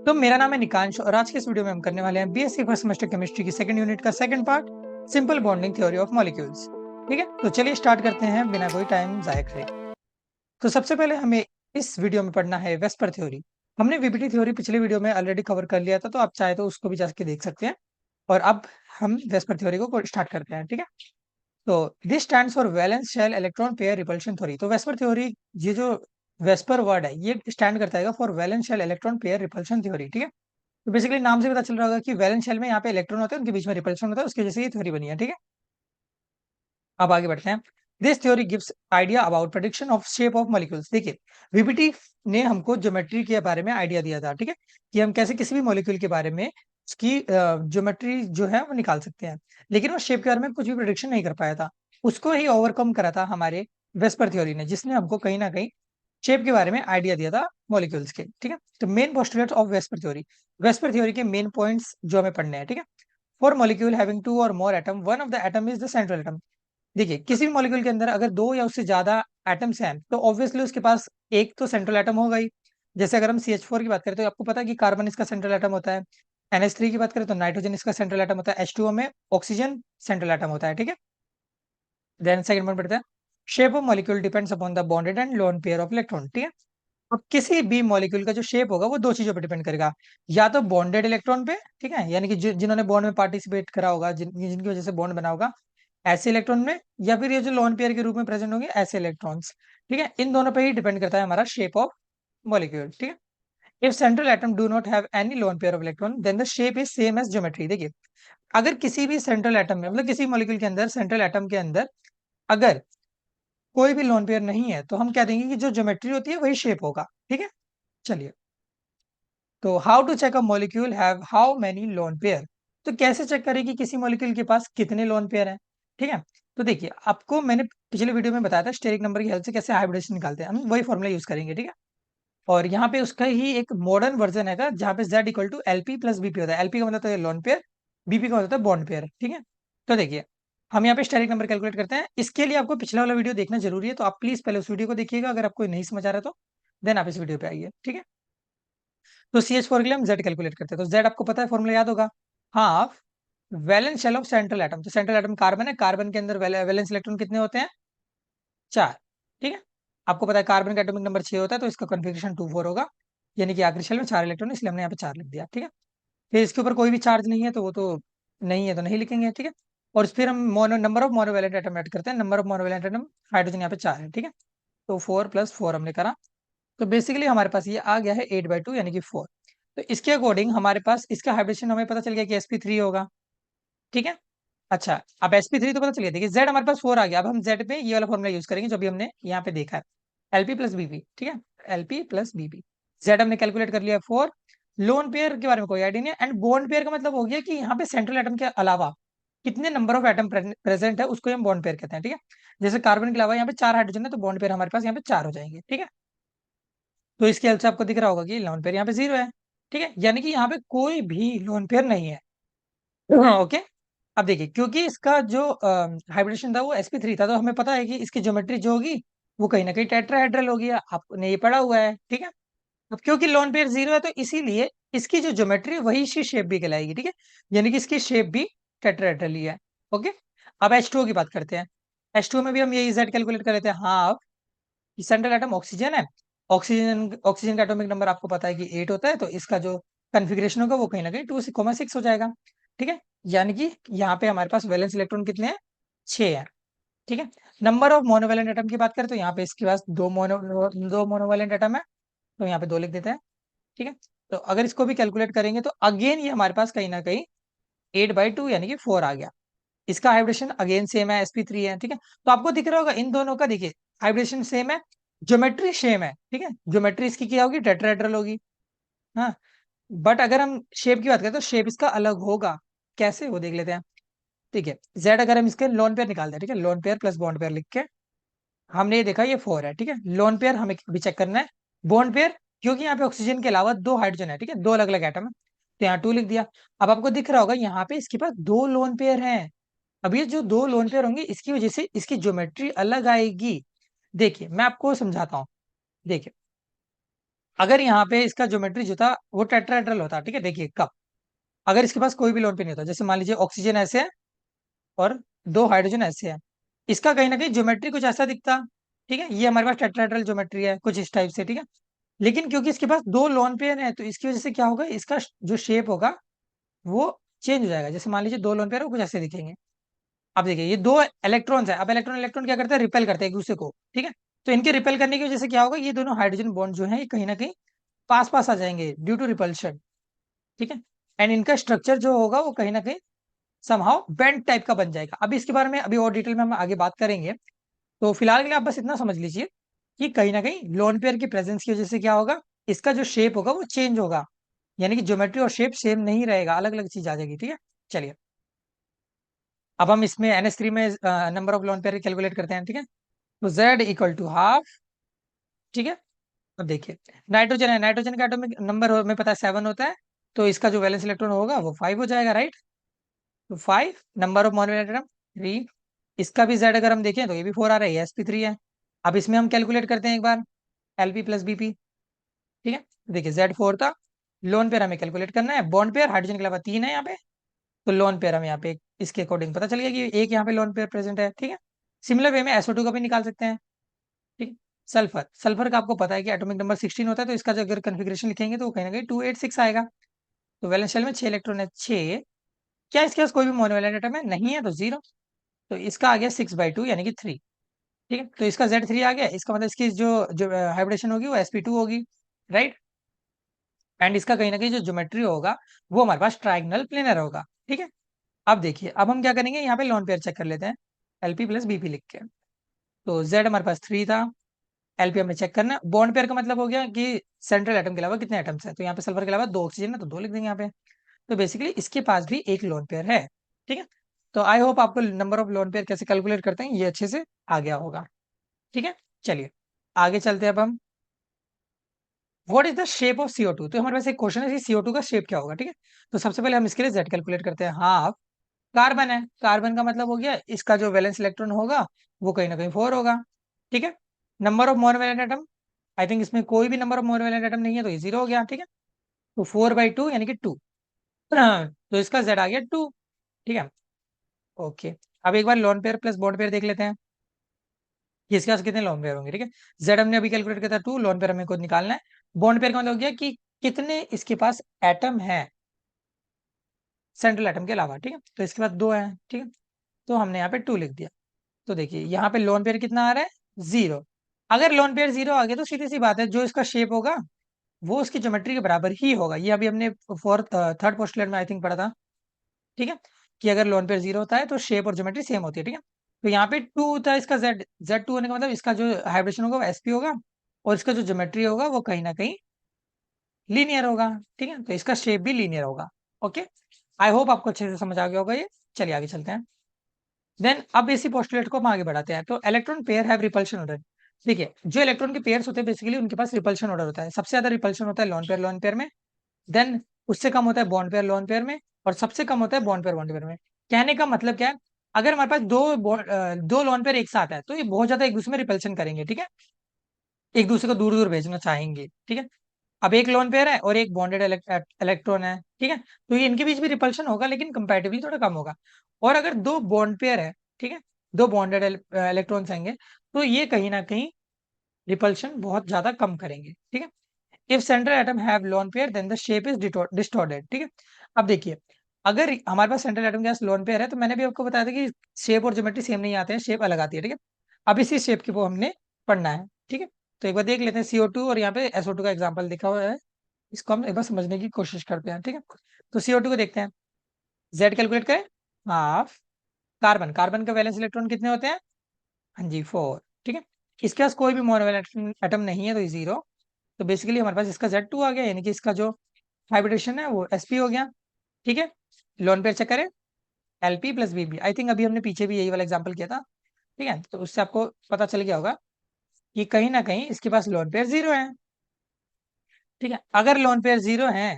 तो मेरा नाम है निकांश और आज के इस वीडियो में हम करने वाले हैं बीएससी फर्स्ट सेमेस्टर केमिस्ट्री की सेकंड यूनिट का second part, simple bonding theory of molecules. ठीक है, तो चलिए स्टार्ट करते हैं बिना कोई टाइम जाया करे। तो सबसे पहले हमें इस वीडियो में पढ़ना है वेस्पर थ्योरी। हमने वीबीटी थ्योरी पिछले वीडियो में ऑलरेडी कवर कर लिया था, तो आप चाहे तो उसको भी जाके देख सकते हैं। और अब हम वेस्पर थ्योरी को स्टार्ट करते हैं। ठीक है, तो this stands for valence shell electron pair repulsion theory. तो वेस्पर थ्योरी, ये जो वेस्पर वर्ड है ये स्टैंड करता है for valence shell electron pair repulsion theory. ठीक है, तो बेसिकली नाम से पता चल रहा होगा कि वैलेंस शेल में यहाँ पे इलेक्ट्रॉन होते हैं, उनके बीच में रिपल्शन होता है, उसकी वजह से ये थ्योरी बनी है। ठीक है, अब आगे बढ़ते हैं। This theory gives idea about prediction of shape of molecules. देखिए, वीबीटी ने हमको ज्योमेट्री के बारे में आइडिया दिया था। ठीक है, कि हम कैसे किसी भी मॉलिक्यूल के बारे में उसकी ज्योमेट्री जो है वो निकाल सकते हैं, लेकिन वो शेप के बारे में कुछ भी प्रेडिक्शन नहीं कर पाया था। उसको ही ओवरकम करा था हमारे वेस्पर थ्योरी ने, जिसने हमको कहीं ना कहीं शेप के बारे में आइडिया दिया था मॉलिक्यूल्स के। ठीक है, तो main postulates of VSEPR theory, VSEPR theory के मेन पॉइंट्स जो हमें पढ़ने हैं। ठीक है, फॉर मॉलिक्यूल हैविंग टू और मोर atom, one of the atom is the central atom. देखिए, किसी भी मॉलिक्यूल के अंदर अगर दो या उससे ज्यादा एटम्स हैं तो ऑब्वियसली उसके पास एक तो सेंट्रल एटम होगा ही। जैसे अगर हम CH4 की बात करें तो आपको पता है कि कार्बन इसका सेंट्रल एटम होता है। NH3 की बात करें तो नाइट्रोजन इसका सेंट्रल एटम होता है। H2O में ऑक्सीजन सेंट्रल एटम होता है। ठीक है, देन सेकंड पॉइंट पढ़ते हैं। Shape of molecule depends upon the bonded and loan pair of electron. ठीक है, अब किसी भी मॉलिक्यूल का जो शेप होगा वो दो चीजों पर डिपेंड करेगा, या तो बॉन्डेड इलेक्ट्रॉन पे, ठीक है, यानी कि जिन्होंने बॉन्ड में पार्टिसिपेट करा होगा, जिनकी वजह से बॉन्ड बना होगा, ऐसे इलेक्ट्रॉन में, या फिर ये जो लोन पेयर के रूप में प्रेजेंट होंगे ऐसे इलेक्ट्रॉन्स। ठीक है, इन दोनों पे ही डिपेंड करता है हमारा शेप ऑफ मॉलिक्यूल। ठीक है, if central atom do not have any lone pair of electron then the shape is same as geometry. देखिए, अगर किसी भी सेंट्रल एटम में, मतलब किसी मॉलिक्यूल के अंदर, सेंट्रल एटम के अंदर अगर कोई भी लोन पेयर नहीं है तो हम कह देंगे कि जो ज्योमेट्री होती है वही शेप होगा। ठीक है, चलिए, तो how to check a molecule have how many lone pair. तो कैसे चेक करें कि किसी मॉलिक्यूल के पास कितने लोन पेयर हैं। ठीक है, तो देखिए, आपको मैंने पिछले वीडियो में बताया था स्टेरिक नंबर की हेल्प से कैसे हाइब्रिडेशन निकालते हैं, हम वही फॉर्मूला यूज करेंगे। ठीक है, और यहाँ पे उसका ही एक मॉडर्न वर्जन है जहाँ पे Z equal to LP plus BP होता है। LP का मतलब होता है लोन पेयर, BP का मतलब होता है बॉन्ड पेयर। ठीक है, तो देखिए, हम यहाँ पे स्टेरिक नंबर कैलकुलेट करते हैं। इसके लिए आपको पिछला वाला वीडियो देखना जरूरी है, तो आप प्लीज पहले उस वीडियो को देखिएगा, अगर आपको नहीं समझ आ रहा तो देन आप इस वीडियो पे आइए। ठीक है, तो CH4 के लिए हम Z कैलकुलेट करते हैं, तो Z आपको पता है, फॉर्मूला याद होगा, half valence shell of central atom. तो सेंट्रल एटम कार्बन है, कार्बन के अंदर वैलेंस इलेक्ट्रॉन कितने होते हैं, 4। ठीक है, आपको पता है कार्बन का एटॉमिक नंबर 6 होता है, तो इसका कॉन्फ़िगरेशन 2 4 होगा, यानी कि आखिरी शेल में 4 इलेक्ट्रॉन, इसलिए हमने यहाँ पे 4 लिख दिया। ठीक है, फिर इसके ऊपर कोई भी चार्ज नहीं है तो वो तो नहीं है, तो नहीं लिखेंगे। ठीक है, और फिर हम number of monovalent atom add करते हैं। Number of monovalent atom, hydrogen यहाँ पे 4 है। ठीक है, तो 4 + 4 हमने करा, तो बेसिकली हमारे पास ये आ गया है 8/2 यानी कि 4। तो इसके अकॉर्डिंग हमारे पास इसका हाइब्रिडेशन हमें पता चल गया कि sp3 होगा। ठीक है, अच्छा, अब sp3 तो पता चल गया। देखिए, Z हमारे पास 4 आ गया, अब हम Z पे ये वाला फॉर्मूला यूज करेंगे जो भी हमने यहाँ पे देखा है, LP प्लस BP। ठीक है, LP प्लस BP, Z हमने कैलकुलेट कर लिया 4। लोन पेयर के बारे में कोई आइडिया नहीं है, एंड बॉन्ड पेयर का मतलब हो गया कि यहाँ पे सेंट्रल एटम के अलावा कितने नंबर ऑफ एटम प्रेजेंट है उसको हम बॉन्ड पेयर कहते हैं। ठीक है, जैसे कार्बन के अलावा यहाँ पे 4 हाइड्रोजन है, तो बॉन्ड पेयर हमारे पास यहाँ पे 4 हो जाएंगे। ठीक है, तो इसके हेल्प से आपको दिख रहा होगा कि लोन पेयर यहाँ पे 0 है। ठीक है, यानी कि यहाँ पे कोई भी लोन पेयर नहीं है। ओके, अब देखिए, क्योंकि इसका जो हाइब्रिडेशन था वो sp3 था, तो हमें पता है कि इसकी ज्योमेट्री जो होगी वो कहीं ना कहीं टेट्राहेड्रल होगी, आपने ये पढ़ा हुआ है। ठीक है, अब क्योंकि लोन पेयर 0 है तो इसीलिए इसकी जो ज्योमेट्री वही इसकी शेप भी कहलाएगी। ठीक है, यानी कि इसकी शेप भी टेट्राहेड्रल ही है। ओके, अब H2O की बात करते हैं। H2O में भी हम यही Z कैलकुलेट कर लेते हैं, हाफ सेंट्रल एटम ऑक्सीजन है, ऑक्सीजन ऑक्सीजन का एटॉमिक नंबर आपको पता है कि 8 होता है, तो इसका जो कन्फिग्रेशन होगा वो कहीं ना कहीं 2,6 हो जाएगा। ठीक है, यानी कि यहाँ पे हमारे पास वैलेंस इलेक्ट्रॉन कितने हैं, 6 है। ठीक है, नंबर ऑफ मोनोवैलेंट एटम की बात करें तो यहाँ पे इसके पास दो मोनोवैलेंट एटम है, तो यहाँ पे 2 लिख देते हैं। ठीक है, तो अगर इसको भी कैलकुलेट करेंगे तो अगेन ये हमारे पास कहीं ना कहीं 8/2 यानी कि 4 आ गया। इसका हाइब्रिडेशन अगेन सेम है, sp3 है। ठीक है, तो आपको दिख रहा होगा इन दोनों का, देखिए, हाइब्रिडेशन सेम है, ज्योमेट्री सेम है। ठीक है, ज्योमेट्री इसकी क्या होगी, टेट्राहेड्रल होगी। हाँ, बट अगर हम शेप की बात करें तो शेप इसका अलग होगा। कैसे, वो देख लेते हैं। ठीक है, Z अगर हम इसके लोन पेयर निकालते हैं, ठीक है, loan pair plus bond pair लिख के हमने ये देखा ये 4 है। ठीक है, लोन पेयर हमें भी चेक करना है, बॉन्ड पेयर, क्योंकि यहाँ पे ऑक्सीजन के अलावा 2 हाइड्रोजन है। ठीक है, 2 अलग अलग एटम है, तो यहाँ 2 लिख दिया। अब आपको दिख रहा होगा यहाँ पे इसके पास 2 लोन पेयर हैं। अब ये जो 2 लोन पेयर होंगे इसकी वजह से इसकी ज्योमेट्री अलग आएगी। देखिए, मैं आपको समझाता हूँ। देखिए, अगर यहाँ पे इसका ज्योमेट्री जो था वो टेट्राहेड्रल होता, ठीक है, देखिए कब, अगर इसके पास कोई भी लोन पेयर नहीं होता, जैसे मान लीजिए ऑक्सीजन ऐसे है और दो हाइड्रोजन ऐसे है, इसका कहीं ना कहीं ज्योमेट्री कुछ ऐसा दिखता, ठीक है, ये हमारे पास टेट्राहेड्रल ज्योमेट्री है कुछ इस टाइप से, ठीक है। लेकिन क्योंकि इसके पास दो लोन पेयर है, तो इसकी वजह से क्या होगा, इसका जो शेप होगा वो चेंज हो जाएगा। जैसे मान लीजिए दो लोन पेयर है, वो कुछ ऐसे दिखेंगे। अब देखिए ये दो इलेक्ट्रॉन्स है, अब इलेक्ट्रॉन इलेक्ट्रॉन क्या करते हैं, रिपेल करते हैं एक दूसरे को, ठीक है। तो इनके रिपेल करने की वजह से क्या होगा, ये दोनों हाइड्रोजन बॉन्ड जो है ये कहीं ना कहीं पास पास आ जाएंगे ड्यू टू रिपल्शन, ठीक है। एंड इनका स्ट्रक्चर जो होगा वो कहीं ना कहीं समहाउ बेंड टाइप का बन जाएगा। अभी इसके बारे में अभी और डिटेल में हम आगे बात करेंगे। तो फिलहाल के लिए आप बस इतना समझ लीजिए कि कहीं ना कहीं लोन पेयर की प्रेजेंस की वजह से क्या होगा, इसका जो शेप होगा वो चेंज होगा, यानी कि ज्योमेट्री और शेप सेम नहीं रहेगा, अलग अलग चीज आ जाएगी, ठीक है। चलिए अब हम इसमें NH3 में number of lone pair calculate करते हैं, ठीक है। तो Z इक्वल टू हाफ, ठीक है। अब देखिए नाइट्रोजन है, नाइट्रोजन का एटॉमिक नंबर हमें पता है 7 होता है, तो इसका जो वैलेंस इलेक्ट्रॉन होगा वो 5 हो जाएगा, राइट। तो 5 नंबर ऑफ मोनोमर एटम 3, इसका भी Z अगर हम देखें तो ये भी 4 आ रहा है, sp3 है। अब इसमें हम कैलकुलेट करते हैं एक बार Lp प्लस Bp, ठीक है। देखिए Z4 था, लोन पेयर हमें कैलकुलेट करना है, बॉन्ड पेयर हाइड्रोजन के अलावा 3 है यहाँ पे, तो लोन पेयर हम यहाँ पे इसके अकॉर्डिंग पता चल गया कि एक यहाँ पे लोन पेयर प्रेजेंट है, ठीक है। सिमिलर वे में SO2 का भी निकाल सकते हैं, ठीक है। सल्फर, सल्फर का आपको पता है कि एटॉमिक नंबर 16 होता है, तो इसका जो अगर कन्फिग्रेशन लिखेंगे तो वो कहीं ना कहीं 286 आएगा। तो वैलेंस शेल में 6 इलेक्ट्रॉन है, 6। क्या इसके पास कोई भी मोनोवैलेंट एटम है, नहीं है, तो 0। तो इसका आ गया 6/2 यानी कि 3, ठीक है। तो इसका Z3 आ गया, इसका मतलब इसकी जो जो हाइब्रिडेशन होगी वो sp2 होगी, राइट। एंड इसका कहीं ना कहीं जो ज्योमेट्री होगा वो हमारे पास ट्राइगनल प्लेनर होगा, ठीक है। अब देखिए अब हम क्या करेंगे, यहाँ पे लोन पेयर चेक कर लेते हैं, Lp प्लस Bp लिख के। तो Z हमारे पास 3 था, Lp हमें चेक करना है, बॉन्ड पेयर का मतलब हो गया कि सेंट्रल एटम के अलावा कितने एटम्स हैं, तो यहाँ पे सल्फर के अलावा 2 ऑक्सीजन है, तो 2 लिख देंगे यहाँ पे। तो बेसिकली इसके पास भी एक लोन पेयर है, ठीक है। तो आई होप आपको नंबर ऑफ लोन पेयर कैसे कैलकुलेट करते हैं ये अच्छे से आ गया होगा, ठीक है। चलिए आगे चलते हैं अब हम, what is the shape of CO2। तो हमारे पास एक क्वेश्चन है कि CO2 का शेप क्या होगा, ठीक है। तो सबसे पहले हम इसके लिए Z कैलकुलेट करते हैं, हाफ कार्बन है, कार्बन का मतलब हो गया इसका जो वैलेंस इलेक्ट्रॉन होगा वो कहीं ना कहीं 4 होगा, ठीक है। Number of monovalent atom, I think इसमें कोई भी नंबर ऑफ मोनोवैलेंट एटम नहीं है, तो ये 0 हो गया, ठीक है। तो 4/2 यानी कि 2, तो इसका Z आ गया 2, ठीक है। ओके, अब एक बार lone pair plus bond pair देख लेते हैं कि इसके पास कितने लोन पेयर होंगे, ठीक है। Z हमने अभी कैलकुलेट किया था 2, लोन पेयर हमें खुद निकालना है। बॉन्ड पेयर का मतलब हो गया कि कितने इसके पास एटम है सेंट्रल एटम के अलावा, ठीक है। तो इसके पास 2 है, ठीक है, तो हमने यहाँ पे 2 लिख दिया। तो देखिए यहाँ पे लोन पेयर कितना आ रहा है, 0। अगर लोन पेयर 0 आ गया तो सीधी सी बात है जो इसका शेप होगा वो उसकी ज्योमेट्री के बराबर ही होगा, ये अभी हमने फोर्थ थर्ड पोस्टुलेट में आई थिंक पढ़ा था, ठीक है, कि अगर लोन पेयर 0 होता है तो शेप और ज्योमेट्री सेम होती है, ठीक है। तो यहाँ पे 2 होता है इसका, Z2 होने का मतलब इसका जो हाइब्रिडेशन होगा वो sp होगा, और इसका जो ज्योमेट्री होगा वो कहीं ना कहीं लीनियर होगा, ठीक है। तो इसका शेप भी लीनियर होगा, ओके। आई होप आपको अच्छे से समझ आ गया होगा ये। चलिए आगे चलते हैं। देन अब इसी पोस्टुलेट को हम आगे बढ़ाते हैं। तो electron pair have repulsion order, देखिए जो इलेक्ट्रॉन के पेयर्स होते हैं बेसिकली उनके पास रिपल्शन ऑर्डर होता है, सबसे ज्यादा रिपल्शन होता है लोन पेयर में, देन उससे कम होता है बॉन्ड पेयर लोन पेयर में, और सबसे कम होता है बॉन्ड पेयर बॉन्ड पेयर में। कहने का मतलब क्या है, अगर हमारे पास दो लोन पेयर एक साथ है तो ये बहुत ज्यादा एक दूसरे में रिपल्शन करेंगे, ठीक है, एक दूसरे को दूर दूर भेजना चाहेंगे, ठीक है। अब एक लोन पेयर है और एक बॉन्डेड इलेक्ट्रॉन है, ठीक है, तो ये इनके बीच भी रिपल्शन होगा लेकिन कंपैरेटिवली थोड़ा कम होगा। और अगर दो बॉन्ड पेयर है, ठीक है, दो बॉन्डेड इलेक्ट्रॉन्स आएंगे तो ये कहीं ना कहीं रिपल्शन बहुत ज्यादा कम करेंगे, ठीक है। If central atom have lone pair then the shape is distorted, ठीक है। अब देखिए अगर हमारे पास सेंट्रल एटम के पास लोन पेयर है तो मैंने भी आपको बताया था कि शेप और ज्योमेट्री सेम नहीं आते हैं, शेप अलग आती है, ठीक है। अब इसी शेप की वो हमने पढ़ना है, ठीक है। तो एक बार देख लेते हैं CO2 और यहाँ पे SO2 का एग्जाम्पल लिखा हुआ है, इसको हम एक बार समझने की कोशिश करते हैं, ठीक है। तो CO2 को देखते हैं, Z कैलकुलेट करें, हाफ कार्बन, कार्बन का वैलेंस इलेक्ट्रॉन कितने होते हैं, हाँ जी 4, ठीक है। इसके पास कोई भी मोनोवैलेंट एटम नहीं है तो 0। तो बेसिकली हमारे पास इसका Z2 आ गया, यानी कि इसका जो हाइब्रिडेशन है वो sp हो गया, ठीक है। लोन पेयर चेक करें, Lp plus Bp, I think अभी हमने पीछे भी यही वाला एग्जाम्पल किया था, ठीक है। तो उससे आपको पता चल गया होगा कि कहीं ना कहीं इसके पास लोन पेयर 0 है, ठीक है। अगर लोन पेयर 0 है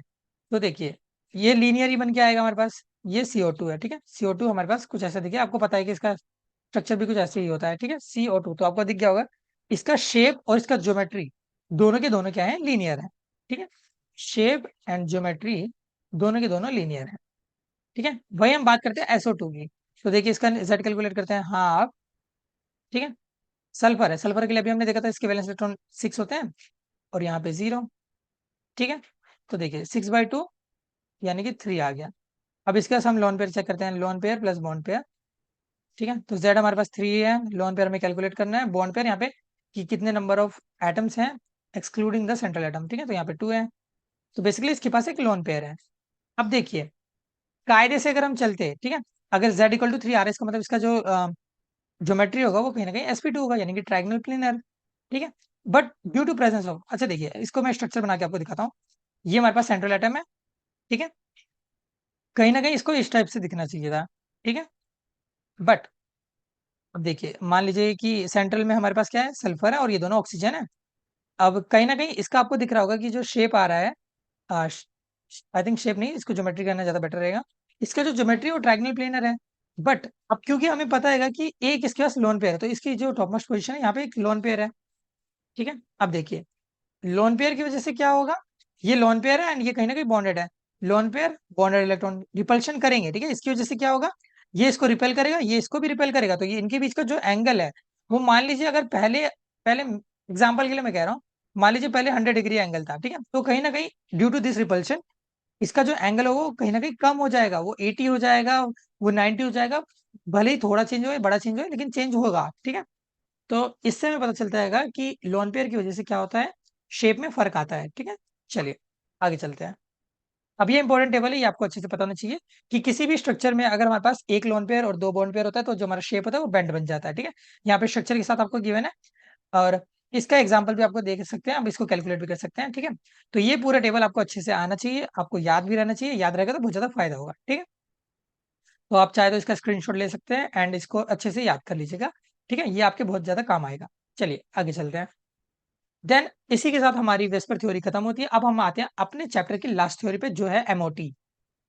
तो देखिए ये लीनियर ही बन के आएगा हमारे पास, ये CO2 है, ठीक है। CO2 हमारे पास कुछ ऐसा दिखे, आपको पता है कि इसका स्ट्रक्चर भी कुछ ऐसे ही होता है, ठीक है, CO2, तो आपको दिख गया होगा इसका शेप और इसका ज्योमेट्री दोनों के दोनों क्या है, लीनियर है। ठीक है, शेप एंड ज्योमेट्री दोनों के दोनों लीनियर है। ठीक है, वही हम बात करते हैं SO2 की। तो देखिए इसका Z कैलकुलेट करते हैं हाफ। ठीक है, सल्फर है, सल्फर के लिए भी हमने देखा था इसके वैलेंस इलेक्ट्रॉन 6 होते हैं और यहाँ पे 0। ठीक है, तो देखिए 6/2 यानी कि 3 आ गया। अब इसके बाद हम लोन पेयर चेक करते हैं, loan pair plus bond pair. ठीक है, तो Z हमारे पास 3 है, लोन पेयर में कैलकुलेट करना है, बॉन्ड पेयर यहाँ पे कि कितने नंबर ऑफ एटम्स हैं एक्सक्लूडिंग द सेंट्रल एटम। ठीक है, तो यहाँ पे 2 है। तो बेसिकली इसके पास एक लोन पेयर है। अब देखिए कायदे से अगर हम चलते, ठीक है, अगर Z = 3 आ रहा है इसका मतलब इसका जो ज्योमेट्री होगा वो कहीं ना कहीं sp2 होगा, यानी कि ट्रायंगल प्लेनर। ठीक है, but due to presence of, अच्छा देखिए इसको मैं स्ट्रक्चर बना के आपको दिखाता हूँ। ये हमारे पास सेंट्रल एटम है। ठीक है, कहीं ना कहीं इसको इस टाइप से दिखना चाहिए था। ठीक है, बट अब देखिए मान लीजिए कि सेंट्रल में हमारे पास क्या है, सल्फर है और ये दोनों ऑक्सीजन है। अब कहीं ना कहीं इसका आपको दिख रहा होगा कि जो शेप आ रहा है, आई थिंक शेप नहीं, इसको ज्योमेट्री करना ज्यादा बेटर रहेगा। इसका जो ज्योमेट्री वो ट्रायंगल प्लेनर है। बट अब क्योंकि हमें पता है कि एक इसके पास लोन पेयर है, तो इसकी जो टॉप मोस्ट पोजीशन है यहाँ पे एक लोन पेयर है। ठीक है, अब देखिए लोन पेयर की वजह से क्या होगा, ये लोन पेयर है एंड ये कहीं ना कहीं बॉन्डेड है। Lone pair bonded electron repulsion करेंगे। ठीक है, इसकी वजह से क्या होगा, ये इसको रिपेल करेगा, ये इसको भी रिपेल करेगा, तो ये इनके बीच का जो एंगल है वो मान लीजिए अगर पहले पहले एग्जाम्पल के लिए मैं कह रहा हूँ, मान लीजिए पहले 100 डिग्री एंगल था। ठीक है, तो कहीं ना कहीं ड्यू टू दिस रिपल्शन इसका जो एंगल होगा वो कहीं ना कहीं कम हो जाएगा, वो 80 हो जाएगा, वो 90 हो जाएगा। भले ही थोड़ा चेंज हो बड़ा चेंज हो, लेकिन चेंज होगा। ठीक है, तो इससे हमें पता चलता है कि लोन पेयर की वजह से क्या होता है, शेप में फर्क आता है। ठीक है, चलिए आगे चलते हैं। अब ये इंपॉर्टेंट टेबल है, ये आपको अच्छे से पता होना चाहिए कि किसी भी स्ट्रक्चर में अगर हमारे पास एक लोन पेयर और दो बॉन्ड पेयर होता है तो जो हमारा शेप होता है वो बेंड बन जाता है। ठीक है, यहाँ पे स्ट्रक्चर के साथ आपको गिवन है और इसका एग्जाम्पल भी आपको देख सकते हैं, आप इसको कैलकुलेट भी कर सकते हैं। ठीक है, तो ये पूरा टेबल आपको अच्छे से आना चाहिए, आपको याद भी रहना चाहिए, याद रहेगा तो बहुत ज्यादा फायदा होगा। ठीक है, तो आप चाहे तो इसका स्क्रीनशॉट ले सकते हैं एंड इसको अच्छे से याद कर लीजिएगा। ठीक है, ये आपके बहुत ज्यादा काम आएगा। चलिए आगे चलते हैं। देन इसी के साथ हमारी वेस्पर थ्योरी खत्म होती है। अब हम आते हैं अपने चैप्टर की लास्ट थ्योरी पे, जो है एमओटी।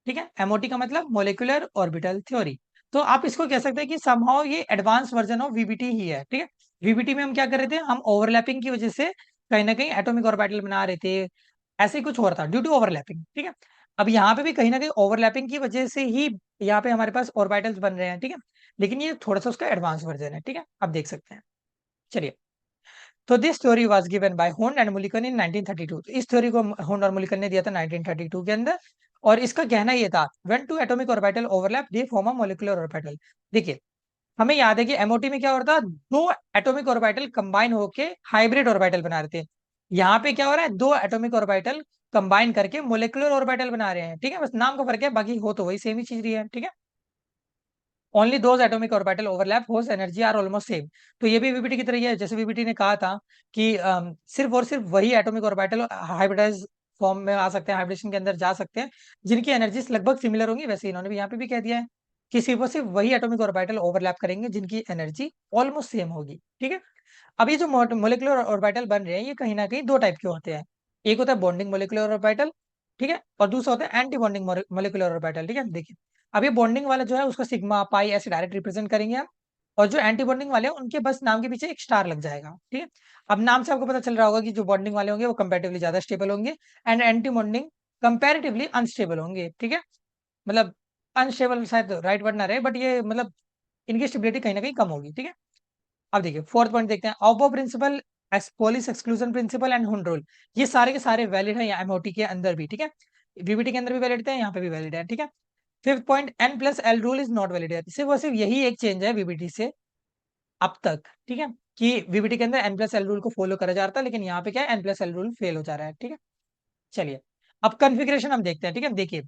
ठीक है, एमओटी का मतलब मोलिकुलर ऑर्बिटल थ्योरी। तो आप इसको कह सकते हैं कि समहाउ ये एडवांस वर्जन ऑफ वीबीटी ही है। ठीक है, वीबीटी में हम क्या कर रहे थे, हम ओवरलैपिंग की वजह से कहीं ना कहीं एटॉमिक ऑर्बिटल बना रहे थे, ऐसे ही कुछ हो रहा था ड्यू टू ओवरलैपिंग। ठीक है, अब यहाँ पे भी कहीं ना कहीं ओवरलैपिंग की वजह से ही यहाँ पे हमारे पास ऑर्बिटल्स बन रहे हैं। ठीक है, लेकिन ये थोड़ा सा उसका एडवांस वर्जन है। ठीक है, आप देख सकते हैं। चलिए, तो this theory was given by Hund and Mulliken in 1932। तो इस थ्योरी को होंड और मुलिकन ने दिया था 1932 के अंदर, और इसका कहना ये था when two atomic orbital overlap they form a molecular orbital. देखिए हमें याद है कि एमओटी में क्या हो रहा था, दो एटॉमिक ऑर्बिटल कंबाइन होके हाइब्रिड ऑर्बिटल बना रहे थे। यहाँ पे क्या हो रहा है, दो एटॉमिक ऑर्बिटल कंबाइन करके मोलिकुलर ऑर्बिटल बना रहे हैं। ठीक है, बस नाम का फर्क है, बाकी हो तो वही सेम ही चीज रही है। ठीक है, only those atomic orbital overlap होस एनर्जी आर ऑलमोस्ट सेम। तो ये भी वीबीटी की तरह ही है, जैसे वीबीटी ने कहा था कि सिर्फ और सिर्फ वही एटॉमिक ऑर्बिटल हाइब्रिडाइज फॉर्म में आ सकते हैं, हाइब्रिडेशन के अंदर जा सकते हैं जिनकी एनर्जीज लगभग सिमिलर होंगी। वैसे इन्होंने भी यहाँ पे भी कह दिया है कि सिर्फ और सिर्फ वही एटॉमिक ऑर्बिटल ओवरलैप करेंगे जिनकी एनर्जी ऑलमोस्ट सेम होगी। ठीक है, अब ये जो मोलिकुलर ऑर्बिटल बन रहे हैं ये कहीं ना कहीं दो टाइप के होते हैं। एक होता है बॉन्डिंग मोलिकुलर ऑर्बिटल, ठीक है, और दूसरा होता है एंटी बॉन्डिंग मोलिकुलर ऑर्बिटल। ठीक है, देखिए अब ये बॉन्डिंग वाला जो है उसको सिग्मा पाई ऐसे डायरेक्ट रिप्रेजेंट करेंगे हम, और जो एंटी बॉन्डिंग वाले हैं उनके बस नाम के पीछे एक स्टार लग जाएगा। ठीक है, अब नाम से आपको पता चल रहा होगा कि जो बॉन्डिंग वाले होंगे वो कंपैरेटिवली ज्यादा स्टेबल होंगे and anti bonding comparatively unstable होंगे। ठीक है, मतलब अनस्टेबल शायद राइट वर्ड ना रहे, बट ये मतलब इनकी स्टेबिलिटी कहीं ना कहीं कम होगी। ठीक है, अब देखिए फोर्थ पॉइंट देखते हैं, Aufbau principle, Pauli's exclusion principle and Hund rule. ये सारे के सारे वैलिड है एमओटी के अंदर भी। ठीक है, वीबीटी के अंदर भी वैलिड है, यहाँ पे भी वैलिड है। ठीक है, fifth point, N+L rule is not valid है। सिर्फ और सिर्फ यही एक चेंज है वीबीटी से अब तक। ठीक है, कि वीबीटी के अंदर N+L रूल को फॉलो करा जा रहा था, लेकिन यहाँ पे क्या है, N+L रूल फेल हो जा रहा है। ठीक है, चलिए अब कन्फिग्रेशन हम देखते हैं। ठीक है, देखिए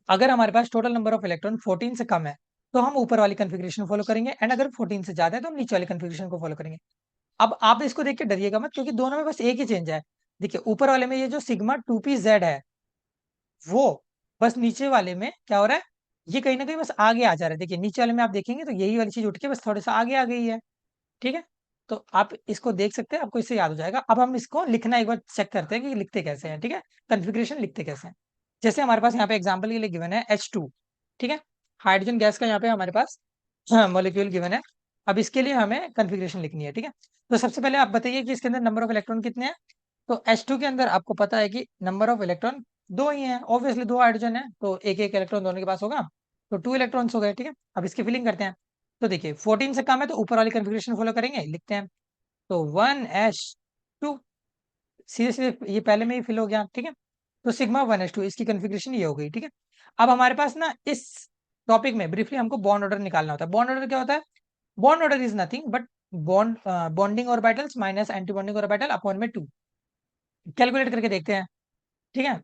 अगर हमारे पास टोटल नंबर ऑफ इलेक्ट्रॉन 14 से कम है तो हम ऊपर वाली कन्फिग्रेशन फॉलो करेंगे, एंड अगर 14 से ज्यादा है तो हम नीचे वाली कन्फिग्रेशन को फॉलो करेंगे। अब आप इसको देख के डरिएगा मत, क्योंकि दोनों में बस एक ही चेंज है। देखिए ऊपर वाले में ये जो सिग्मा 2p z है वो, बस नीचे वाले में क्या हो रहा है, ये कहीं ना कहीं बस आगे आ जा रहा है। देखिए नीचे वाले में आप देखेंगे तो यही वाली चीज उठ के बस थोड़ा सा आगे आ गई है। ठीक है, तो आप इसको देख सकते हैं, आपको इससे याद हो जाएगा। अब हम इसको लिखना एक बार चेक करते हैं कि लिखते कैसे हैं। ठीक है, कन्फिग्रेशन लिखते कैसे हैं। जैसे हमारे पास यहाँ पे एग्जाम्पल के लिए गिवन है H2। ठीक है, हाइड्रोजन गैस का यहाँ पे हमारे पास मॉलिक्यूल गिवन है। अब इसके लिए हमें कन्फिग्रेशन लिखनी है, ठीक है। तो सबसे पहले आप बताइए कि इसके अंदर नंबर ऑफ इलेक्ट्रॉन कितने हैं। तो H2 के अंदर आपको पता है कि नंबर ऑफ इलेक्ट्रॉन दो ही है, ऑब्वियसली दो हाइड्रोजन है, तो एक एक इलेक्ट्रॉन दोनों के पास होगा, तो 2 इलेक्ट्रॉन्स हो गए, ठीक है। अब इसकी फिलिंग करते हैं। तो देखिए 14 से कम है तो ऊपर वाली कन्फिग्रेशन फॉलो करेंगे, लिखते हैं। तो 1s2, सीधे सीधे ये पहले में ही फिल हो गया, ठीक है। तो सिग्मा 1s2 इसकी कन्फिग्रेशन ये हो गई, ठीक है। अब हमारे पास ना इस टॉपिक में ब्रीफली हमको बॉन्ड ऑर्डर निकालना होता है। बॉन्ड ऑर्डर क्या होता है? Bond order is nothing but bonding orbitals minus anti bonding orbital upon में 2। कैलकुलेट करके देखते हैं, ठीक है।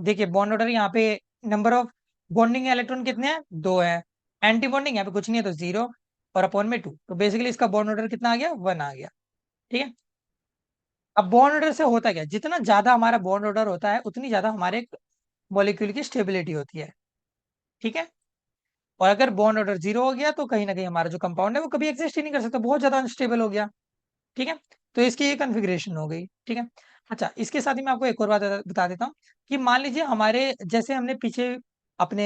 देखिए बॉन्ड ऑर्डर यहाँ पे नंबर ऑफ बॉन्डिंग इलेक्ट्रॉन कितने हैं? दो है। एंटी बॉन्डिंग यहाँ पे कुछ नहीं है तो 0 और अपॉन में 2, तो बेसिकली इसका बॉन्ड ऑर्डर कितना आ गया? 1 आ गया, ठीक है। अब बॉन्ड ऑर्डर से होता क्या? जितना ज्यादा हमारा बॉन्ड ऑर्डर होता है उतनी ज्यादा हमारे मॉलिक्यूल की स्टेबिलिटी होती है, ठीक है। और अगर बॉन्ड ऑर्डर 0 हो गया तो कहीं ना कहीं हमारा जो कंपाउंड है वो कभी एग्जिस्ट ही नहीं कर सकता, बहुत ज्यादा अनस्टेबल हो गया, ठीक है। तो इसकी ये कन्फिग्रेशन हो गई, ठीक है। अच्छा, इसके साथ ही मैं आपको एक और बात बता देता हूँ कि मान लीजिए हमारे जैसे हमने पीछे अपने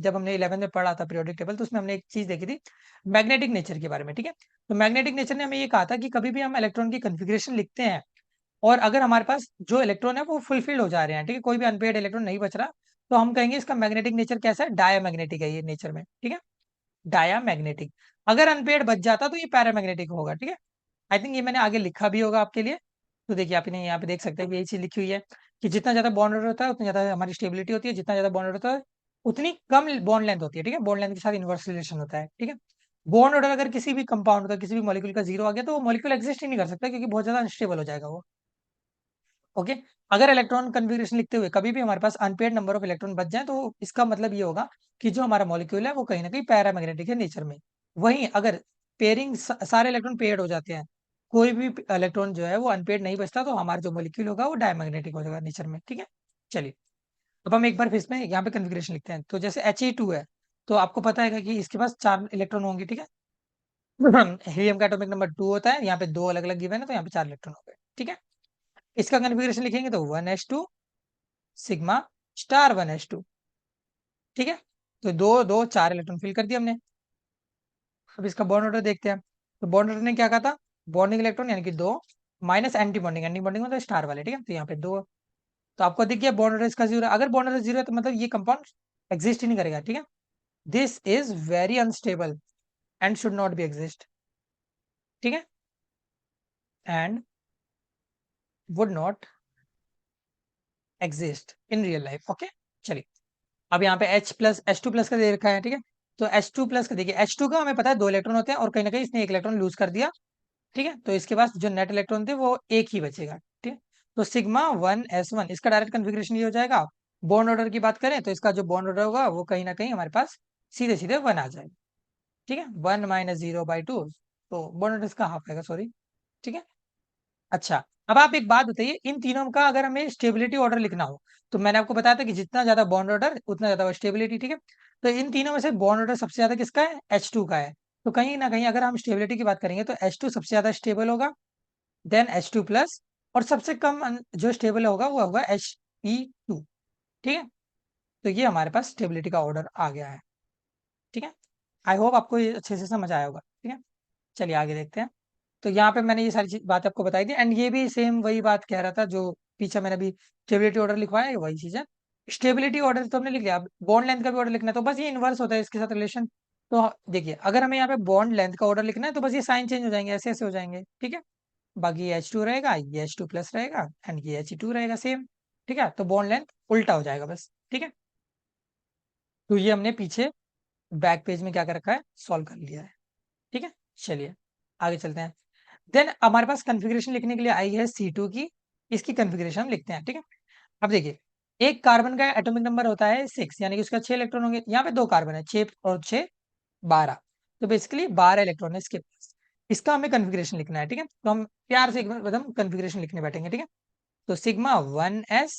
जब हमने 11 में पढ़ा था पीरियोडिक टेबल, तो उसमें हमने एक चीज देखी थी मैग्नेटिक नेचर के बारे में, ठीक है। तो मैग्नेटिक नेचर ने हमें ये कहा था कि कभी भी हम इलेक्ट्रॉन की कन्फिग्रेशन लिखते हैं और अगर हमारे पास जो इलेक्ट्रॉन है वो फुलफिल्ड हो जा रहे हैं, ठीक है, कोई भी अनपेयर्ड इलेक्ट्रॉन नहीं बच रहा, तो हम कहेंगे इसका मैग्नेटिक नेचर कैसा है? डायामैग्नेटिक है ये नेचर में, ठीक है, डायामैग्नेटिक। अगर अनपेयर्ड बच जाता तो ये पैरामैग्नेटिक होगा, ठीक है। आई थिंक ये मैंने आगे लिखा भी होगा आपके लिए। तो देखिए आप इन्हें यहाँ पे देख सकते हैं कि यही चीज लिखी हुई है कि जितना ज्यादा बॉन्ड ऑर्डर होता है उतना ज्यादा हमारी स्टेबिलिटी होती है, जितना ज्यादा बॉन्ड ऑर्डर होता है उतनी कम बॉन्ड लेंथ होती है, ठीक है। बॉन्ड लेंथ के साथ इनवर्स रिलेशन होता है, ठीक है। बॉन्ड ऑर्डर अगर किसी भी कंपाउंड का किसी भी मॉलिक्यूल का 0 आ गया तो वो मॉलिक्यूल एग्जिस्ट ही नहीं कर सकता क्योंकि बहुत ज्यादा अनस्टेबल हो जाएगा वो, ओके। अगर इलेक्ट्रॉन कन्फिग्रेशन लिखते हुए कभी भी हमारे पास अनपेयर्ड नंबर ऑफ इलेक्ट्रॉन बच जाए तो इसका मतलब ये होगा कि जो हमारा मॉलिक्यूल है वो कहीं ना कहीं पैरामैग्नेटिक है नेचर में। वहीं अगर पेयरिंग सारे इलेक्ट्रॉन पेयर्ड हो जाते हैं, कोई भी इलेक्ट्रॉन जो है वो अनपेयर्ड नहीं बचता, तो हमारा जो मॉलिक्यूल होगा वो डायमैग्नेटिक हो जाएगा नेचर में, ठीक है। चलिए अब हम एक बार फिर इसमें यहाँ पे कन्फिग्रेशन लिखते हैं। तो जैसे He2 है तो आपको पता है कि इसके पास 4 इलेक्ट्रॉन होंगे, ठीक है। हीलियम का एटॉमिक नंबर 2 होता है, यहाँ पे दो अलग अलग गिवन है तो यहाँ पे 4 इलेक्ट्रॉन हो गए, ठीक है। इसका कन्फिग्रेशन लिखेंगे तो 1s2 सिग्मा स्टार 1s2, ठीक है। तो दो दो 4 इलेक्ट्रॉन फिल कर दिया हमने। अब इसका बॉन्ड ऑर्डर देखते हैं। तो बॉन्ड ऑर्डर ने क्या कहा था? बॉन्डिंग इलेक्ट्रॉन यानी कि दो minus anti bonding, anti bonding मतलब स्टार वाले, ठीक है। तो यहाँ पे दो, तो आपको दिख गया बॉन्ड ऑर्डर इसका 0 है। अगर बॉन्ड ऑर्डर 0 है तो मतलब ये कंपाउंड एग्जिस्ट ही नहीं करेगा, ठीक है। This is very unstable and should not be exist, ठीक है, and would not exist in real life, okay. चलिए अब यहाँ पे H+H2+ का दे रखा है, ठीक है। तो H2+ का देखिए, H2 का हमें पता है 2 इलेक्ट्रॉन होते हैं और कहीं ना कहीं इसने एक इलेक्ट्रॉन लूज कर दिया, ठीक है। तो इसके पास जो नेट इलेक्ट्रॉन थे वो एक ही बचेगा, ठीक है। तो सिग्मा 1s1 इसका डायरेक्ट कन्फिग्रेशन ये हो जाएगा। बॉन्ड ऑर्डर की बात करें तो इसका जो बॉन्ड ऑर्डर होगा वो कहीं ना कहीं हमारे पास सीधे सीधे 1 आ जाएगा, ठीक है। 1 - 0/2, तो बॉन्ड ऑर्डर इसका हाफ आएगा, सॉरी, ठीक है। अच्छा, अब आप एक बात बताइए, इन तीनों का अगर हमें स्टेबिलिटी ऑर्डर लिखना हो तो मैंने आपको बताया था कि जितना ज्यादा बॉन्ड ऑर्डर उतना ज्यादा स्टेबिलिटी, ठीक है। तो इन तीनों में से बॉन्ड ऑर्डर सबसे ज्यादा किसका है? H2 का है। तो कहीं ना कहीं अगर हम स्टेबिलिटी की बात करेंगे तो H2 सबसे ज्यादा स्टेबल होगा, देन H2+, और सबसे कम जो स्टेबल होगा वो होगा He2, ठीक है। तो ये हमारे पास स्टेबिलिटी का ऑर्डर आ गया है, ठीक है। आई होप आपको ये अच्छे से समझ आया होगा, ठीक है। चलिए आगे देखते हैं। तो यहाँ पे मैंने ये सारी चीज बात आपको बताई थी, एंड ये भी सेम वही बात कह रहा था जो पीछे मैंने अभी स्टेबिलिटी ऑर्डर लिखवाया है, वही चीज है। स्टेबिलिटी ऑर्डर तो हमने लिख लिया, अब बॉन्ड लेंथ का भी ऑर्डर लिखना है तो बस ये इनवर्स होता है इसके साथ रिलेशन। तो देखिए अगर हमें यहाँ पे बॉन्ड लेंथ का ऑर्डर लिखना है तो बस ये साइन चेंज हो जाएंगे, ऐसे ऐसे हो जाएंगे, ठीक है। बाकी ये H2 रहेगा, ये H2+ रहेगा एंड ये He2 रहेगा सेम, ठीक है। तो बॉन्ड लेंथ उल्टा हो जाएगा बस, ठीक है। तो ये हमने पीछे बैक पेज में क्या कर रखा है, सॉल्व कर लिया है, ठीक है। चलिए आगे चलते हैं। देन हमारे पास कन्फिग्रेशन लिखने के लिए आई है C2 की, इसकी कन्फिग्रेशन हम लिखते हैं, ठीक है। अब देखिए एक कार्बन का एटॉमिक नंबर होता है 6, यानी कि उसका 6 इलेक्ट्रॉन होंगे। यहाँ पे दो कार्बन है, 6 और 6 12, तो बेसिकली 12 इलेक्ट्रॉन है इसके पास। इसका हमें कन्फिग्रेशन लिखना है, ठीक है। तो हम प्यार से एक बार हम कन्फिग्रेशन लिखने बैठेंगे, ठीक है। तो sigma 1s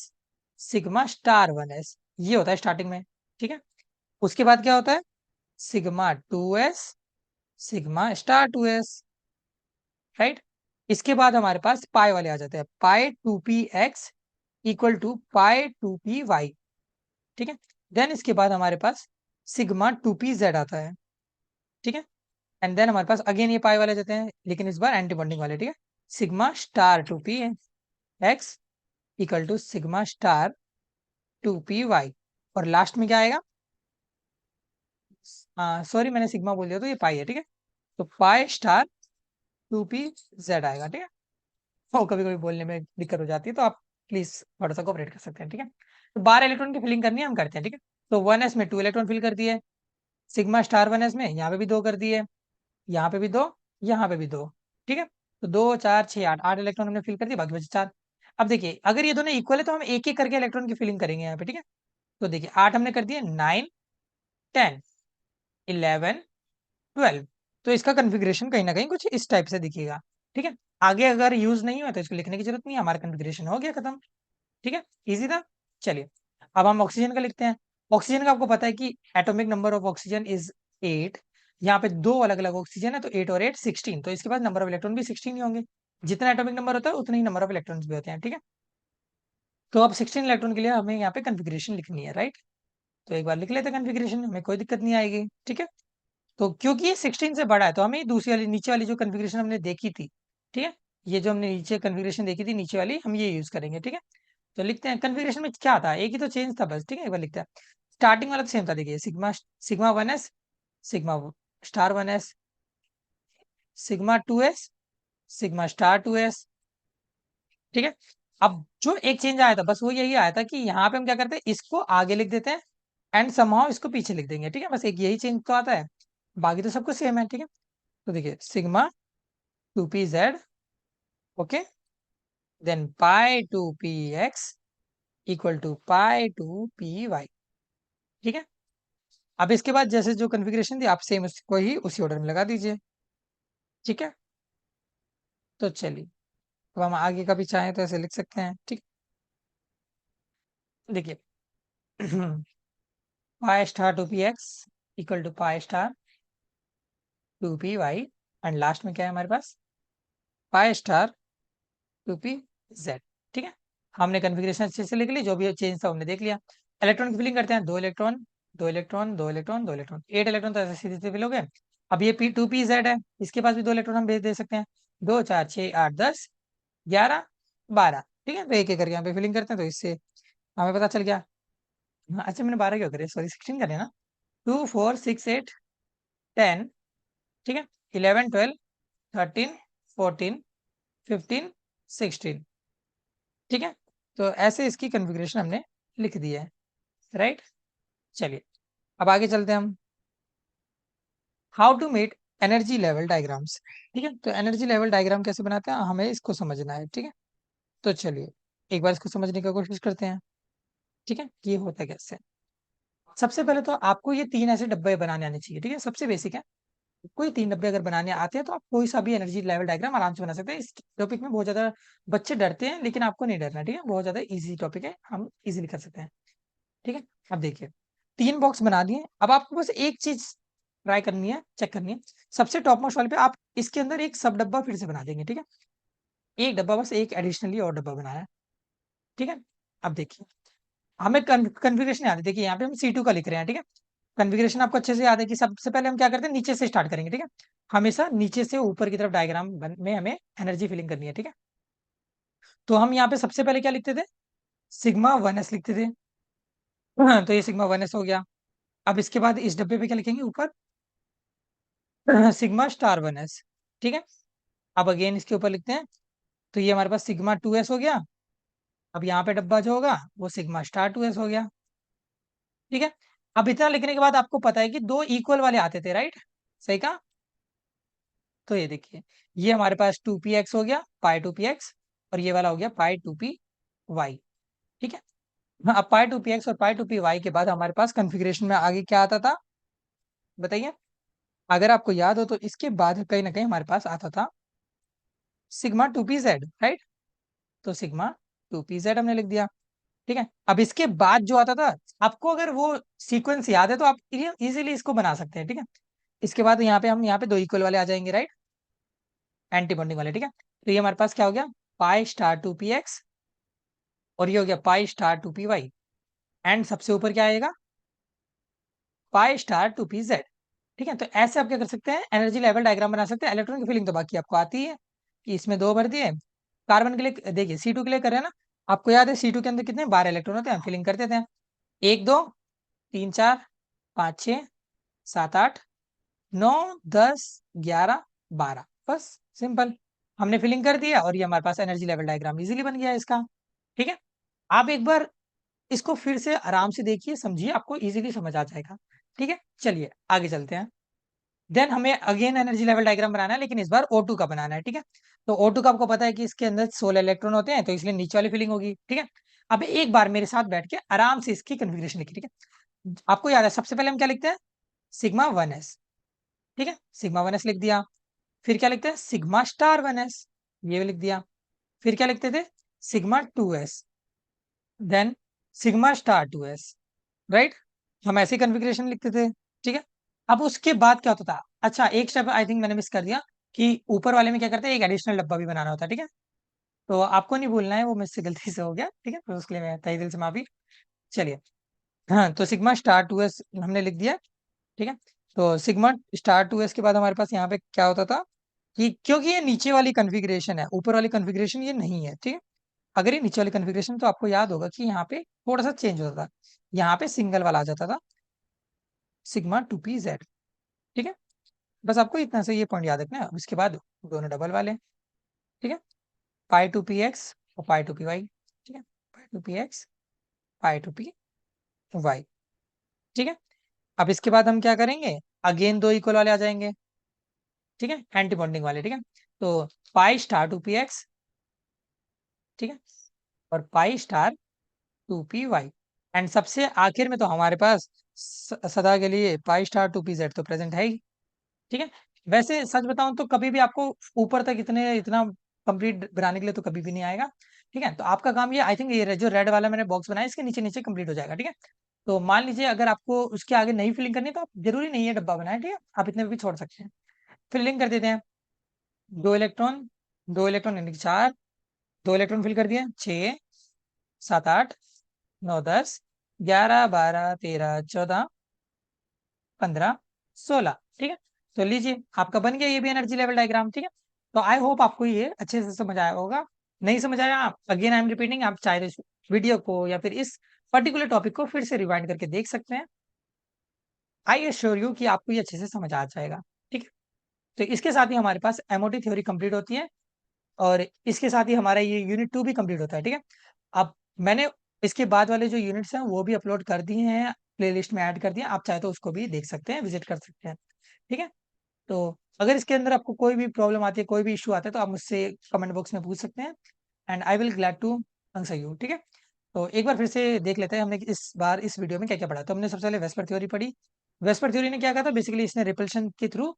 sigma star 1s ये होता है स्टार्टिंग में, ठीक है। उसके बाद क्या होता है? Sigma 2s sigma star 2s, right. इसके बाद हमारे पास पाई वाले आ जाते हैं, पाई 2p(x) equal to pi 2p(y), ठीक है। देन इसके बाद हमारे पास सिग्मा 2pz आता है, ठीक है। एंड देन हमारे पास अगेन ये पाई वाले देते हैं, लेकिन इस बार एंटी बॉन्डिंग वाले, ठीक है। Sigma star two p x equal to sigma star two p y, और लास्ट में क्या आएगा, सॉरी मैंने सिग्मा बोल दिया, तो ये पाई है, ठीक है। तो pi star two p z आएगा, ठीक है। तो कभी कभी बोलने में दिक्कत हो जाती है, तो आप प्लीज थोड़ा सा कोऑपरेट कर सकते हैं, ठीक है। तो 12 इलेक्ट्रॉन की फिलिंग करनी है, हम करते हैं, ठीक है। तो 1s में 2 इलेक्ट्रॉन फिल कर दिए, सिग्मा स्टार 1s में यहाँ पे भी 2 कर दिए, यहाँ पे भी 2, यहाँ पे भी 2, ठीक है। तो 2 4 6 8, 8 इलेक्ट्रॉन हमने फिल कर दिया, बाकी बचे 4। अब देखिए अगर ये दोनों इक्वल है तो हम एक एक करके इलेक्ट्रॉन की फिलिंग करेंगे यहाँ पे, ठीक है। तो देखिए 8 हमने कर दिए, 9 10 11 12। तो इसका कन्फिग्रेशन कहीं ना कहीं कुछ इस टाइप से दिखेगा, ठीक है। आगे अगर यूज नहीं हुआ तो इसको लिखने की जरूरत नहीं है, हमारा कन्फिग्रेशन हो गया खत्म, ठीक है। इजी था। चलिए अब हम ऑक्सीजन का लिखते हैं। ऑक्सीजन का आपको पता है कि atomic number of oxygen is 8। यहाँ पे दो अलग अलग ऑक्सीजन है, तो 8 और 8 16, तो इसके पास नंबर ऑफ इलेक्ट्रॉन भी 16 ही होंगे। जितना एटॉमिक नंबर होता है उतने ही नंबर ऑफ इलेक्ट्रॉन्स भी होते हैं, ठीक है। तो अब 16 इलेक्ट्रॉन के लिए हमें यहाँ पे कन्फिग्रेशन लिखनी है, राइट। तो एक बार लिख लेते हैं कन्फिग्रेशन, हमें कोई दिक्कत नहीं आएगी, ठीक है। तो क्योंकि ये 16 से बड़ा है, तो हमें दूसरी वाली नीचे वाली जो कन्फिग्रेशन हमने देखी थी, ठीक है, ये जो हमने नीचे कन्फिग्रेशन देखी थी नीचे वाली, हम ये यूज करेंगे, ठीक है। तो लिखते हैं कन्फिग्रेशन में क्या था, एक ही तो चेंज था बस, ठीक है। एक बार लिखते हैं, स्टार्टिंग वाला तो सेम था, देखिए sigma sigma 1s, sigma star 1s, sigma 2s, sigma star 2s, ठीक है। अब जो एक चेंज आया था बस वो यही आया था कि यहाँ पे हम क्या करते हैं, इसको आगे लिख देते हैं एंड समहाउ इसको पीछे लिख देंगे, ठीक है। बस एक यही चेंज तो आता है, बाकी तो सब कुछ सेम है, ठीक है। तो देखिए sigma 2p z, okay, then pi 2p x equal to pi 2p y, ठीक है। अब इसके बाद जैसे जो कन्फिग्रेशन थी आप सेम उसको ही उसी ऑर्डर में लगा दीजिए, ठीक है। तो चलिए अब हम आगे का भी चाहें तो ऐसे लिख सकते हैं, ठीक। देखिए pi star 2p x equal to pi star 2p y, and last में क्या है हमारे पास, पाई स्टार 2p z, ठीक है। हमने कन्फिग्रेशन अच्छे से लिख ली, जो भी चेंज था हमने देख लिया। इलेक्ट्रॉन की फिलिंग करते हैं, 2 electron 2 electron 2 electron 2 electron, 8 electron तो ऐसे सीधे सीधे फिल हो गए। अब ये पी 2p z है, इसके पास भी 2 इलेक्ट्रॉन हम भेज दे सकते हैं, 2 4 6 8 10 11 12, ठीक है। तो एक एक करके यहाँ पे फिलिंग करते हैं, तो इससे हमें पता चल गया। अच्छा मैंने 12 क्यों करे, सॉरी 16 करे ना, 2 4 6 8 10, ठीक है, 11 12 13 14 15 16, ठीक है। तो ऐसे इसकी कन्फिग्रेशन हमने लिख दी है, राइट। चलिए अब आगे चलते हैं हम, how to make energy level diagrams, ठीक है। तो एनर्जी लेवल डायग्राम कैसे बनाते हैं हमें इसको समझना है, ठीक है। तो चलिए एक बार इसको समझने की कोशिश करते हैं, ठीक है, कि ये होता कैसे। सबसे पहले तो आपको ये 3 ऐसे डब्बे बनाने आने चाहिए, ठीक है, सबसे बेसिक है। कोई 3 डब्बे अगर बनाने आते हैं तो आप कोई सा भी एनर्जी लेवल डायग्राम आराम से बना सकते हैं। इस टॉपिक में बहुत ज्यादा बच्चे डरते हैं, लेकिन आपको नहीं डरना, ठीक है, बहुत ज्यादा इजी टॉपिक है, हम इजीली कर सकते हैं, ठीक है। अब देखिए 3 बॉक्स बना दिए, अब आपको बस एक चीज ट्राई करनी है, चेक करनी है, सबसे टॉप मोस्ट वाले पे आप इसके अंदर एक सब डब्बा फिर से बना देंगे, ठीक है। एक डब्बा, बस एक एडिशनली और डब्बा बनाया है, ठीक है। अब देखिए हमें कन्फिग्रेशन याद है, देखिए यहाँ पे हम C2 का लिख रहे हैं, ठीक है। कन्फिग्रेशन आपको अच्छे से याद है कि सबसे पहले हम क्या करते हैं, नीचे से स्टार्ट करेंगे, ठीक है। हमेशा नीचे से ऊपर की तरफ डायग्राम में हमें एनर्जी फिलिंग करनी है, ठीक है। तो हम यहाँ पे सबसे पहले क्या लिखते थे, सिग्मा 1s लिखते थे, तो ये सिग्मा 1s हो गया। अब इसके बाद इस डब्बे पे क्या लिखेंगे ऊपर, सिग्मा स्टार 1s, ठीक है। अब अगेन इसके ऊपर लिखते हैं, तो ये हमारे पास सिग्मा 2s हो गया। अब यहाँ पे डब्बा जो होगा वो सिग्मा स्टार 2s हो गया, ठीक है। अब इतना लिखने के बाद आपको पता है कि दो इक्वल वाले आते थे, राइट, सही कहा। तो ये देखिए ये हमारे पास 2px हो गया, पाई 2px, और ये वाला हो गया पाई 2py, ठीक है। हाँ, अब पाई 2px और पाई 2py के बाद हमारे पास कन्फिग्रेशन में आगे क्या आता था, बताइए। अगर आपको याद हो तो इसके बाद कहीं ना कहीं हमारे पास आता था सिग्मा 2pz, राइट। तो सिग्मा 2pz हमने लिख दिया, ठीक है। अब इसके बाद जो आता था, आपको अगर वो सीक्वेंस याद है तो आप इजीली इसको बना सकते हैं, ठीक है। इसके बाद यहाँ पे हम यहाँ पे दो इक्वल वाले आ जाएंगे, राइट, एंटी बॉन्डिंग वाले, ठीक है। तो ये हमारे पास क्या हो गया, पाई स्टार 2px, और ये हो गया पाई स्टार 2py, एंड सबसे ऊपर क्या आएगा, पाई स्टार 2pz, ठीक है, तो ऐसे आप क्या कर सकते हैं, एनर्जी लेवल डायग्राम बना सकते हैं। इलेक्ट्रॉन की फिलिंग तो बाकी आपको आती है कि इसमें 2 भर दिए। कार्बन के लिए देखिए C2 के लिए करें ना, आपको याद है C2 के अंदर कितने 12 इलेक्ट्रॉन होते हैं, फिलिंग कर देते हैं। 1 2 3 4 5 6 7 8 9 10 11 12, बस सिंपल। हमने फिलिंग कर दिया और ये हमारे पास एनर्जी लेवल डायग्राम इजीली बन गया इसका। ठीक है, आप एक बार इसको फिर से आराम से देखिए, समझिए, आपको इजीली समझ आ जाएगा। ठीक है, चलिए आगे चलते हैं। देन हमें अगेन एनर्जी लेवल डायग्राम बनाना है, लेकिन इस बार O2 का बनाना है। ठीक है, तो O2 का आपको पता है कि इसके अंदर 16 इलेक्ट्रॉन होते हैं, तो इसलिए नीचे वाली फिलिंग होगी। ठीक है, अब एक बार मेरे साथ बैठ के आराम से इसकी कन्फिग्रेशन लिखिए। ठीक है, आपको याद है सबसे पहले हम क्या लिखते हैं, सिग्मा 1s। ठीक है, सिग्मा 1s लिख दिया। फिर क्या लिखते हैं, सिग्मा स्टार 1s, ये भी लिख दिया। फिर क्या लिखते थे, sigma 2s, then sigma star 2s, right. हम ऐसे कन्फिग्रेशन लिखते थे। ठीक है, अब उसके बाद क्या होता था, अच्छा एक स्टेप आई थिंक मैंने मिस कर दिया कि ऊपर वाले में क्या करते हैं, एक एडिशनल डब्बा भी बनाना होता है। ठीक है, तो आपको नहीं भूलना है, वो मुझसे गलती से हो गया। ठीक है, तो उसके लिए मैं तहे दिल से माफी। चलिए, हाँ, तो सिग्मा स्टार 2s हमने लिख दिया। ठीक है, तो सिग्मा स्टार 2s के बाद हमारे पास यहाँ पे क्या होता था कि क्योंकि ये नीचे वाली कन्फिग्रेशन है, ऊपर वाली कन्फिग्रेशन ये नहीं है। ठीक है, अगर ये नीचे वाली कन्फिग्रेशन, तो आपको याद होगा कि यहाँ पे थोड़ा सा चेंज होता था, यहाँ पे सिंगल वाला आ जाता था, सिग्मा 2pz। ठीक है, बस आपको इतना से ये पॉइंट याद रखना है। उसके बाद दोनों डबल वाले। ठीक है, पाई 2px और पाई 2py। ठीक है, पाई 2px पाई 2py। ठीक है, अब इसके बाद हम क्या करेंगे, अगेन 2 इक्वल वाले आ जाएंगे। ठीक है, एंटी बॉन्डिंग वाले। ठीक है, तो पाई स्टार 2px, ठीक है, और पाई स्टार 2py, एंड सबसे आखिर में तो हमारे पास सदा के लिए पाई स्टार 2pz तो प्रेजेंट है ही। ठीक है, वैसे सच बताऊं तो कभी भी आपको ऊपर तक इतना कंप्लीट बनाने के लिए तो कभी भी नहीं आएगा। ठीक है, तो आपका काम ये आई थिंक ये जो रेड वाला मैंने बॉक्स बनाया, इसके नीचे नीचे कंप्लीट हो जाएगा। ठीक है, तो मान लीजिए अगर आपको उसके आगे नई फिलिंग करनी है, तो आप जरूरी नहीं है डब्बा बनाए। ठीक है, आप इतने भी छोड़ सकते हैं। फिलिंग कर देते हैं, 2 इलेक्ट्रॉन, 2 इलेक्ट्रॉन यानी कि 4, 2 इलेक्ट्रॉन फिल कर दिए, 6 7 8 9 10 11 12 13 14 15 16। ठीक है, तो लीजिए आपका बन गया ये भी एनर्जी लेवल डायग्राम। ठीक है, तो आई होप आपको ये अच्छे से समझ आया होगा। नहीं समझ आया, आप अगेन आई एम रिपीटिंग, आप चाहे तो इस वीडियो को या फिर इस पर्टिकुलर टॉपिक को फिर से रिवाइंड करके देख सकते हैं। आई एश्योर यू कि आपको ये अच्छे से समझ आ जाएगा। ठीक है, तो इसके साथ ही हमारे पास एमओटी थ्योरी कंप्लीट होती है, और इसके साथ ही हमारा ये यूनिट 2 भी कंप्लीट होता है। ठीक है, अब मैंने इसके बाद वाले जो यूनिट्स हैं वो भी अपलोड कर दिए हैं, प्लेलिस्ट में ऐड कर दिए, आप चाहे तो उसको भी देख सकते हैं, विजिट कर सकते हैं। ठीक है, तो अगर इसके अंदर आपको कोई भी प्रॉब्लम आती है, कोई भी इशू आता है, तो आप मुझसे कमेंट बॉक्स में पूछ सकते हैं, and I will glad to answer you. ठीक है, तो एक बार फिर से देख लेते हैं हमने इस बार इस वीडियो में क्या क्या पढ़ा। तो हमने सबसे पहले वेस्पर थ्योरी पढ़ी। वेस्पर थ्योरी ने क्या कहा था, बेसिकली इसने रिपल्शन के थ्रू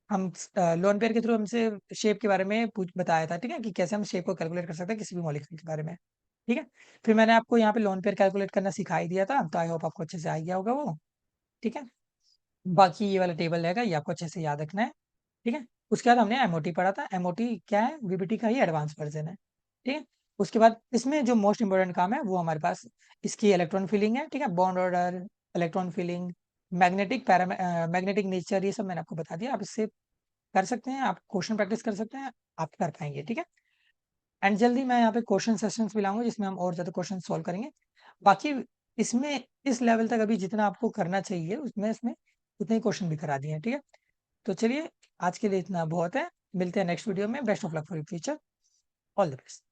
हम लोन पेयर के थ्रू हमसे शेप के बारे में पूछ बताया था। ठीक है, कि कैसे हम शेप को कैलकुलेट कर सकते हैं किसी भी मॉलिक्यूल के बारे में। ठीक है, फिर मैंने आपको यहाँ पे लोन पेयर कैलकुलेट करना सिखा ही दिया था, तो आई होप आपको अच्छे से आ गया होगा वो। ठीक है, बाकी ये वाला टेबल रहेगा, ये आपको अच्छे से याद रखना है। ठीक है, उसके बाद हमने एमओटी पढ़ा था। एमओटी क्या है, वीबीटी का ही एडवांस वर्जन है। ठीक है, उसके बाद इसमें जो मोस्ट इंपोर्टेंट काम है वो हमारे पास इसकी इलेक्ट्रॉन फिलिंग है। ठीक है, bond order, electron filling, magnetic nature, ये सब मैंने आपको बता दिया। आप इससे कर सकते हैं, आप क्वेश्चन प्रैक्टिस कर सकते हैं, आप कर पाएंगे। ठीक है, एंड जल्दी मैं यहाँ पे क्वेश्चन सेशंस भी लाऊंगा जिसमें हम और ज़्यादा क्वेश्चन सॉल्व करेंगे। बाकी इसमें इस लेवल तक अभी जितना आपको करना चाहिए उसमें इसमें उतने ही क्वेश्चन भी करा दिए हैं। ठीक है, तो चलिए आज के लिए इतना बहुत है, मिलते हैं नेक्स्ट वीडियो में। Best of luck for future, all the best.